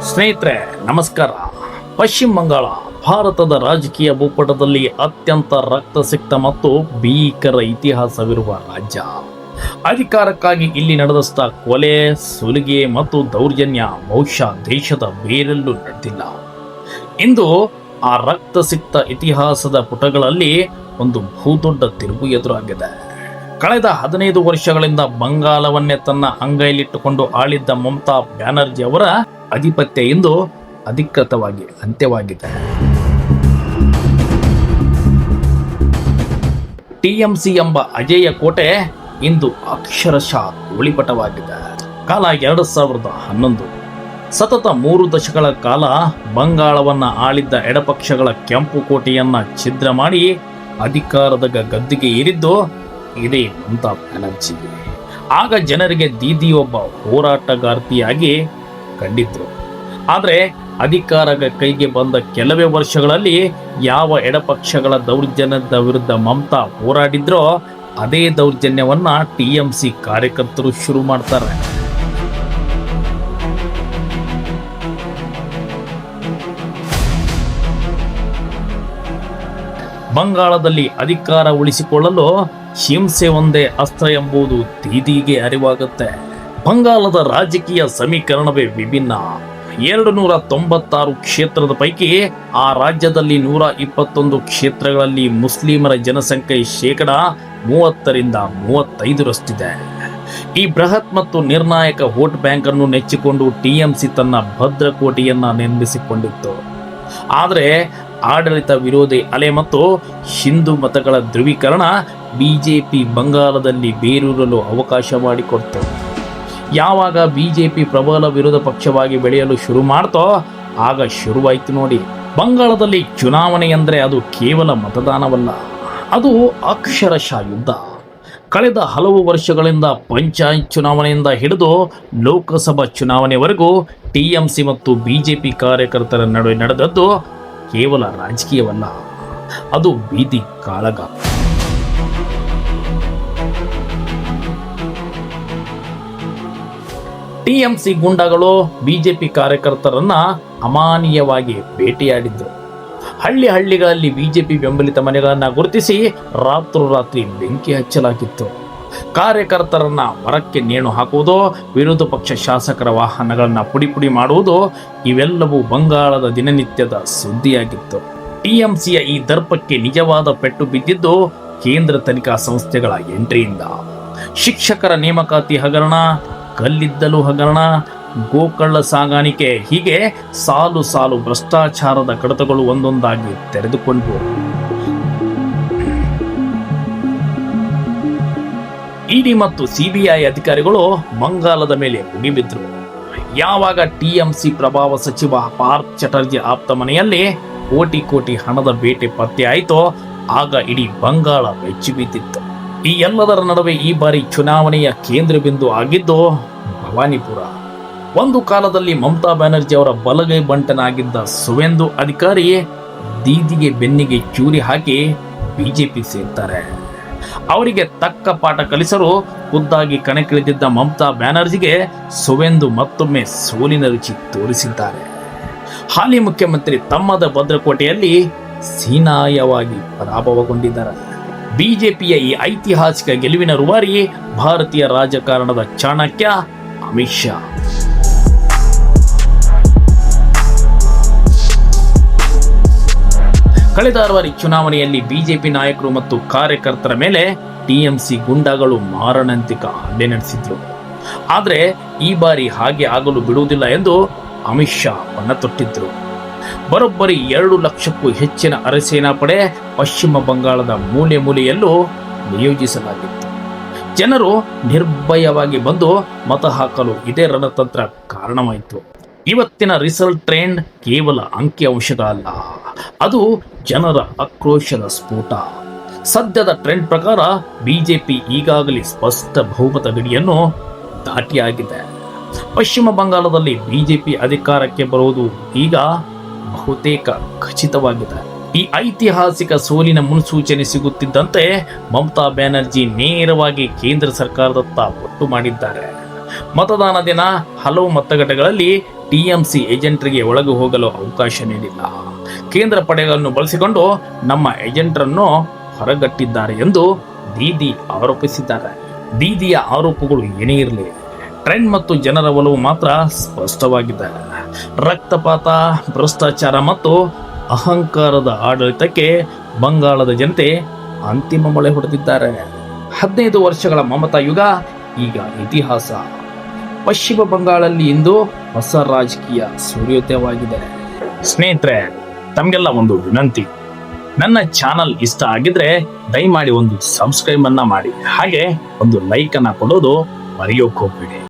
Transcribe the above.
ಸ್ನೇಹಿತರೆ ನಮಸ್ಕಾರ. ಪಶ್ಚಿಮ ಬಂಗಾಳ ಭಾರತದ ರಾಜಕೀಯ ಭೂಪಟದಲ್ಲಿ ಅತ್ಯಂತ ರಕ್ತಸಿಕ್ತ ಮತ್ತು ಭೀಕರ ಇತಿಹಾಸವಿರುವ ರಾಜ್ಯ. ಅಧಿಕಾರಕ್ಕಾಗಿ ಇಲ್ಲಿ ನಡೆದಷ್ಟ ಕೊಲೆ, ಸುಲಿಗೆ ಮತ್ತು ದೌರ್ಜನ್ಯ ಬಹುಶಃ ದೇಶದ ಬೇರೆಲ್ಲೂ ನಡೆದಿಲ್ಲ. ಇಂದು ಆ ರಕ್ತಸಿಕ್ತ ಇತಿಹಾಸದ ಪುಟಗಳಲ್ಲಿ ಒಂದು ಬಹುದೊಡ್ಡ ತಿರುವು ಎದುರಾಗಿದೆ. ಕಳೆದ 15 ವರ್ಷಗಳಿಂದ ಬಂಗಾಳವನ್ನೇ ತನ್ನ ಅಂಗೈಲಿಟ್ಟುಕೊಂಡು ಆಳಿದ್ದ ಮಮತಾ ಬ್ಯಾನರ್ಜಿ ಅವರ ಅಧಿಪತ್ಯ ಇಂದು ಅಧಿಕೃತವಾಗಿ ಅಂತ್ಯವಾಗಿದೆ. ಟಿಎಂಸಿ ಎಂಬ ಅಜೇಯ ಕೋಟೆ ಇಂದು ಅಕ್ಷರಶಃ ಧೂಳಿಪಟವಾಗಿದೆ. ಕಾಲ 2011. ಸತತ 3 ದಶಕಗಳ ಕಾಲ ಬಂಗಾಳವನ್ನ ಆಳಿದ್ದ ಎಡಪಕ್ಷಗಳ ಕೆಂಪು ಕೋಟೆಯನ್ನ ಛಿದ್ರ ಮಾಡಿ ಅಧಿಕಾರದ ಗದ್ದಿಗೆ ಏರಿದ್ದು ಇದೇ ಮಮತಾ ಬ್ಯಾನರ್ಜಿ. ಆಗ ಜನರಿಗೆ ದೀದಿ ಒಬ್ಬ ಹೋರಾಟಗಾರ್ತಿಯಾಗಿ ಕಂಡಿದ್ರು. ಆದರೆ ಅಧಿಕಾರದ ಕೈಗೆ ಬಂದ ಕೆಲವೇ ವರ್ಷಗಳಲ್ಲಿ ಯಾವ ಎಡಪಕ್ಷಗಳ ದೌರ್ಜನ್ಯದ ವಿರುದ್ಧ ಮಮತಾ ಹೋರಾಡಿದ್ರೋ ಅದೇ ದೌರ್ಜನ್ಯವನ್ನ ಟಿಎಂಸಿ ಕಾರ್ಯಕರ್ತರು ಶುರು ಮಾಡ್ತಾರೆ. ಬಂಗಾಳದಲ್ಲಿ ಅಧಿಕಾರ ಉಳಿಸಿಕೊಳ್ಳಲು ಹಿಂಸೆ ಒಂದೇ ಅಸ್ತ್ರ ಎಂಬುದು ದೀದಿಗೆ ಅರಿವಾಗುತ್ತೆ. ಬಂಗಾಳದ ರಾಜಕೀಯ ಸಮೀಕರಣವೇ ವಿಭಿನ್ನ. 296 ಕ್ಷೇತ್ರದ ಪೈಕಿ ಆ ರಾಜ್ಯದಲ್ಲಿ 121 ಕ್ಷೇತ್ರಗಳಲ್ಲಿ ಮುಸ್ಲಿಮರ ಜನಸಂಖ್ಯೆ 30-35%. ಈ ಬೃಹತ್ ಮತ್ತು ನಿರ್ಣಾಯಕ ವೋಟ್ ಬ್ಯಾಂಕ್ ಅನ್ನು ನೆಚ್ಚಿಕೊಂಡು ಟಿಎಂಸಿ ತನ್ನ ಭದ್ರಕೋಟೆಯನ್ನ ನಿರ್ಮಿಸಿಕೊಂಡಿತ್ತು. ಆದರೆ ಆಡಳಿತ ವಿರೋಧಿ ಅಲೆ ಮತ್ತು ಹಿಂದೂ ಮತಗಳ ಧ್ರುವೀಕರಣ ಬಿಜೆಪಿ ಬಂಗಾಳದಲ್ಲಿ ಬೇರೂರಲು ಅವಕಾಶ ಮಾಡಿಕೊಡ್ತು. ಯಾವಾಗ ಬಿಜೆಪಿ ಪ್ರಬಲ ವಿರೋಧ ಪಕ್ಷವಾಗಿ ಬೆಳೆಯಲು ಶುರು ಮಾಡ್ತೋ ಆಗ ಶುರುವಾಯ್ತು ನೋಡಿ. ಬಂಗಾಳದಲ್ಲಿ ಚುನಾವಣೆ ಅಂದರೆ ಅದು ಕೇವಲ ಮತದಾನವಲ್ಲ, ಅದು ಅಕ್ಷರಶಃ ಯುದ್ಧ. ಕಳೆದ ಹಲವು ವರ್ಷಗಳಿಂದ ಪಂಚಾಯತ್ ಚುನಾವಣೆಯಿಂದ ಹಿಡಿದು ಲೋಕಸಭಾ ಚುನಾವಣೆವರೆಗೂ ಟಿಎಂಸಿ ಮತ್ತು ಬಿಜೆಪಿ ಕಾರ್ಯಕರ್ತರ ನಡುವೆ ನಡೆದದ್ದು ಕೇವಲ ರಾಜಕೀಯವಲ್ಲ, ಅದು ಬೀದಿ ಕಾಳಗ. ಟಿಎಂಸಿ ಗೂಂಡಾಗಳು ಬಿಜೆಪಿ ಕಾರ್ಯಕರ್ತರನ್ನ ಅಮಾನೀಯವಾಗಿ ಭೇಟಿಯಾಡಿದ್ರು. ಹಳ್ಳಿಗಳಲ್ಲಿ ಬಿಜೆಪಿ ಬೆಂಬಲಿತ ಮನೆಗಳನ್ನ ಗುರುತಿಸಿ ರಾತ್ರೋರಾತ್ರಿ ಬೆಂಕಿ ಹಚ್ಚಲಾಗಿತ್ತು. ಕಾರ್ಯಕರ್ತರನ್ನ ಹೊರಕ್ಕೆ ನೇಣು ಹಾಕುವುದು, ವಿರೋಧ ಪಕ್ಷ ಶಾಸಕರ ವಾಹನಗಳನ್ನ ಪುಡಿ ಮಾಡುವುದು ಇವೆಲ್ಲವೂ ಬಂಗಾಳದ ದಿನನಿತ್ಯದ ಸುದ್ದಿಯಾಗಿತ್ತು. ಟಿಎಂಸಿಯ ಈ ದರ್ಪಕ್ಕೆ ನಿಜವಾದ ಪೆಟ್ಟು ಬಿದ್ದಿದ್ದು ಕೇಂದ್ರ ತನಿಖಾ ಸಂಸ್ಥೆಗಳ ಎಂಟ್ರಿಯಿಂದ. ಶಿಕ್ಷಕರ ನೇಮಕಾತಿ ಹಗರಣ, ಕಲ್ಲಿದ್ದಲು ಹಗರಣ, ಗೋಕಳ್ಳ ಸಾಗಾಣಿಕೆ, ಹೀಗೆ ಸಾಲು ಸಾಲು ಭ್ರಷ್ಟಾಚಾರದ ಕಡತಗಳು ಒಂದೊಂದಾಗಿ ತೆರೆದುಕೊಂಡವು. ಇಡಿ ಮತ್ತು ಸಿಬಿಐ ಅಧಿಕಾರಿಗಳು ಬಂಗಾಳದ ಮೇಲೆ ಮುಗಿಬಿದ್ರು. ಯಾವಾಗ ಟಿಎಂಸಿ ಪ್ರಭಾವ ಸಚಿವ ಪಾರ್ಥ್ ಚಟರ್ಜಿ ಆಪ್ತ ಮನೆಯಲ್ಲಿ ಕೋಟಿ ಹಣದ ಬೇಟೆ ಪತ್ತೆ ಆಯಿತೋ ಆಗ ಇಡೀ ಬಂಗಾಳ ಬೆಚ್ಚಿ ಬಿದ್ದಿತ್ತು. ಈ ಎಲ್ಲದರ ನಡುವೆ ಈ ಬಾರಿ ಚುನಾವಣೆಯ ಕೇಂದ್ರ ಬಿಂದು ಆಗಿದ್ದು ಭವಾನಿಪುರ. ಒಂದು ಕಾಲದಲ್ಲಿ ಮಮತಾ ಬ್ಯಾನರ್ಜಿ ಅವರ ಬಲಗೈ ಬಂಟನಾಗಿದ್ದ ಸುವೇಂದು ಅಧಿಕಾರಿ ದೀದಿಗೆ ಬೆನ್ನಿಗೆ ಚೂರಿ ಹಾಕಿ ಬಿಜೆಪಿ ಸೇರ್ತಾರೆ. ಅವರಿಗೆ ತಕ್ಕ ಪಾಠ ಕಲಿಸಲು ಖುದ್ದಾಗಿ ಕಣಕ್ಕಿಳಿದಿದ್ದ ಮಮತಾ ಬ್ಯಾನರ್ಜಿಗೆ ಸುವೇಂದು ಮತ್ತೊಮ್ಮೆ ಸೋಲಿನ ರುಚಿ ತೋರಿಸಿದ್ದಾರೆ. ಹಾಲಿ ಮುಖ್ಯಮಂತ್ರಿ ತಮ್ಮದ ಭದ್ರಕೋಟೆಯಲ್ಲಿ ಹೀನಾಯವಾಗಿ ಪರಾಭವಗೊಂಡಿದ್ದಾರೆ. ಬಿಜೆಪಿಯ ಈ ಐತಿಹಾಸಿಕ ಗೆಲುವಿನ ರೂವಾರಿ ಭಾರತೀಯ ರಾಜಕಾರಣದ ಚಾಣಕ್ಯ ಅಮಿತ್ ಶಾ. ಕಳೆದ ಬಾರಿ ಚುನಾವಣೆಯಲ್ಲಿ ಬಿಜೆಪಿ ನಾಯಕರು ಮತ್ತು ಕಾರ್ಯಕರ್ತರ ಮೇಲೆ ಟಿಎಂಸಿ ಗುಂಡಾಗಳು ಮಾರಣಾಂತಿಕ ಹಲ್ಲೆ ನಡೆಸಿದ್ರು. ಆದರೆ ಈ ಬಾರಿ ಹಾಗೆ ಆಗಲು ಬಿಡುವುದಿಲ್ಲ ಎಂದು ಅಮಿತ್ ಶಾ ಬಣ್ಣ ತೊಟ್ಟಿದ್ರು. ಬರೋಬ್ಬರಿ 2 ಲಕ್ಷಕ್ಕೂ ಹೆಚ್ಚಿನ ಅರೆಸೇನಾ ಪಡೆ ಪಶ್ಚಿಮ ಬಂಗಾಳದ ಮೂಲೆಯಲ್ಲೂ ನಿಯೋಜಿಸಲಾಗಿತ್ತು. ಜನರು ನಿರ್ಭಯವಾಗಿ ಬಂದು ಮತ ಹಾಕಲು ಇದೇ ರಣತಂತ್ರ ಕಾರಣವಾಯಿತು. ಇವತ್ತಿನ ರಿಸಲ್ಟ್ ಟ್ರೆಂಡ್ ಕೇವಲ ಅಂಕಿಅಂಶಗಳಲ್ಲ, ಅದು ಜನರ ಆಕ್ರೋಶದ ಸ್ಫೋಟ. ಸದ್ಯದ ಟ್ರೆಂಡ್ ಪ್ರಕಾರ ಬಿಜೆಪಿ ಈಗಾಗಲೇ ಸ್ಪಷ್ಟ ಬಹುಮತ ಗಡಿಯನ್ನು ದಾಟಿಯಾಗಿದೆ. ಪಶ್ಚಿಮ ಬಂಗಾಳದಲ್ಲಿ ಬಿಜೆಪಿ ಅಧಿಕಾರಕ್ಕೆ ಬರುವುದು ಈಗ ಬಹುತೇಕ ಖಚಿತವಾಗಿದೆ. ಈ ಐತಿಹಾಸಿಕ ಸೋಲಿನ ಮುನ್ಸೂಚನೆ ಸಿಗುತ್ತಿದ್ದಂತೆ ಮಮತಾ ಬ್ಯಾನರ್ಜಿ ನೇರವಾಗಿ ಕೇಂದ್ರ ಸರ್ಕಾರದತ್ತ ಒಟ್ಟು ಮಾಡಿದ್ದಾರೆ. ಮತದಾನ ದಿನ ಹಲವು ಮತಗಟ್ಟೆಗಳಲ್ಲಿ ಟಿಎಂಸಿ ಏಜೆಂಟರಿಗೆ ಒಳಗೆ ಹೋಗಲು ಅವಕಾಶ ನೀಡಿಲ್ಲ. ಕೇಂದ್ರ ಪಡೆಗಳನ್ನು ಬಳಸಿಕೊಂಡು ನಮ್ಮ ಏಜೆಂಟರನ್ನು ಹೊರಗಟ್ಟಿದ್ದಾರೆ ಎಂದು ದೀದಿ ಆರೋಪಿಸಿದ್ದಾರೆ. ದೀದಿಯ ಆರೋಪಗಳು ಏನೇ ಇರಲಿ, ಟ್ರೆಂಡ್ ಮತ್ತು ಜನರ ಒಲವು ಮಾತ್ರ ಸ್ಪಷ್ಟವಾಗಿದೆ. ರಕ್ತಪಾತ, ಭ್ರಷ್ಟಾಚಾರ ಮತ್ತು ಅಹಂಕಾರದ ಆಡಳಿತಕ್ಕೆ ಬಂಗಾಳದ ಜನತೆ ಅಂತಿಮ ಮೊಳೆ ಹೊಡೆದಿದ್ದಾರೆ. 15 ವರ್ಷಗಳ ಮಮತಾ ಯುಗ ಈಗ ಇತಿಹಾಸ. ಪಶ್ಚಿಮ ಬಂಗಾಳಲ್ಲಿ ಇಂದು ಹೊಸ ರಾಜಕೀಯ ಸೂರ್ಯೋದಯವಾಗಿದೆ. ಸ್ನೇಹಿತರೆ, ತಮಗೆಲ್ಲ ಒಂದು ವಿನಂತಿ, ನನ್ನ ಚಾನಲ್ ಇಷ್ಟ ಆಗಿದ್ರೆ ದಯಮಾಡಿ ಒಂದು ಸಬ್ಸ್ಕ್ರೈಬ್ ಅನ್ನ ಮಾಡಿ, ಹಾಗೆ ಒಂದು ಲೈಕ್ ಅನ್ನ ಕೊಡೋದು ಮರೆಯೋಕೆ ಹೋಗ್ಬೇಡಿ.